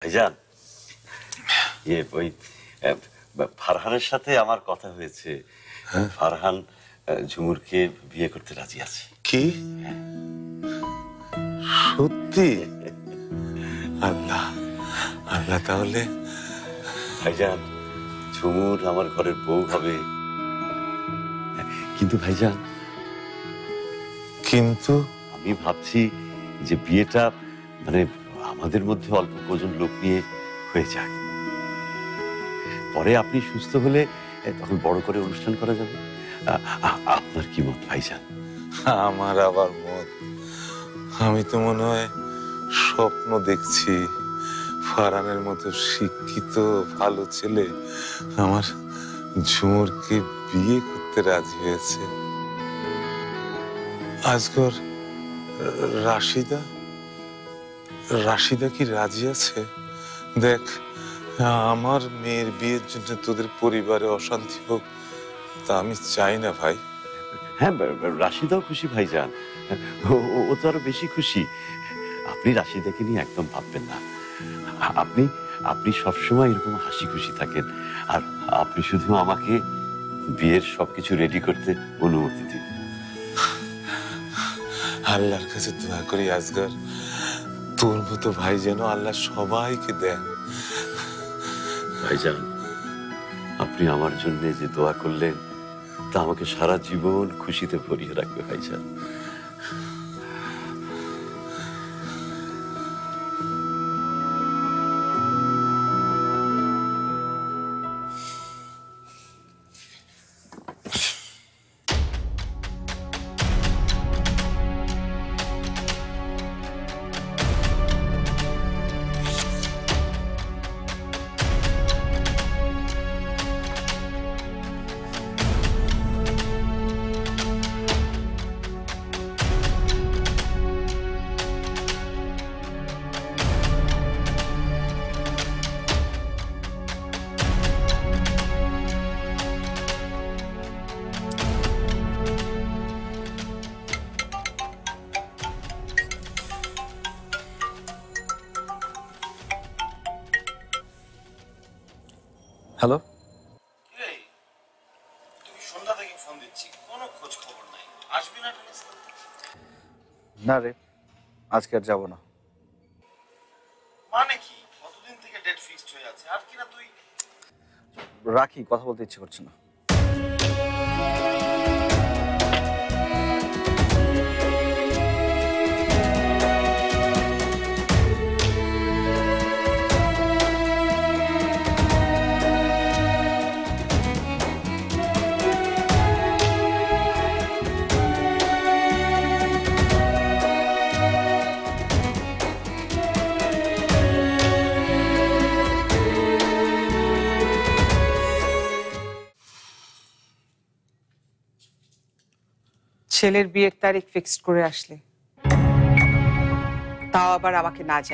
ভাইজান, ওই ফারহানের সাথে আমার কথা হয়েছে। ফারহান ঝুমুরকে বিয়ে করতে রাজি আছে। কি? সত্যি? আল্লাহ আল্লাহ, তাহলে ভাইজান, ঝুমুর আমার ঘরের বউ হবে। কিন্তু ভাইজান, কিন্তু আমি ভাবছি যে বিয়েটা মানে আমাদের মধ্যে অল্প কজন লোক নিয়ে হয়ে যাক। পরে আপনি সুস্থ হলে তখন বড় করে অনুষ্ঠান করা যাবে। আপনার কি মত ভাইজান? আমার আবার মত, আমি তো মনে হয় স্বপ্ন দেখছি। ফারহানের মতো শিক্ষিত ভালো ছেলে আমার ঝুমুরকে বিয়ে করতে রাজি হয়েছে। আজগর, রাশিদা রাশিদা কি রাজি আছে? দেখ, আমার মেয়ের বিয়ের জন্য তোদের পরিবারে অশান্তি হোক, তা আমি চাই না ভাই। হ্যাঁ, রাশিদাও খুশি ভাইজান। ও তো আরো বেশি খুশি। আপনি রাশিদাকে নিয়ে একদম ভাববেন না। আপনি আপনি সবসময় এরকম হাসি খুশি থাকেন। আর আপনি শুধু আমাকে বিয়ের সবকিছু রেডি করতে অনুমতি দিন। আল্লাহর কাছে দোয়া করি আজগর, তোর মতো ভাই যেন আল্লাহ সবাইকে দেন। ভাইজান, আপনি আমার জন্য যে দোয়া করলেন তা আমাকে সারা জীবন খুশিতে ভরিয়ে রাখবে ভাইজান। হ্যালো, সন্ধ্যা থেকে ফোন দিচ্ছি, কোনো খোঁজ খবর নাই। আসবি না টেনিস খেলতে? না রে, আজকে আর যাবো না। মানে কি, কতদিন থেকে ডেট ফিক্সড হয়ে আছে, আর কিনা তুই? রাখি, কথা বলতে ইচ্ছে করছে না। ছেলের বিয়ের তারিখ ফিক্সড করে আসলে, তাও আবার আমাকে না জানিয়ে।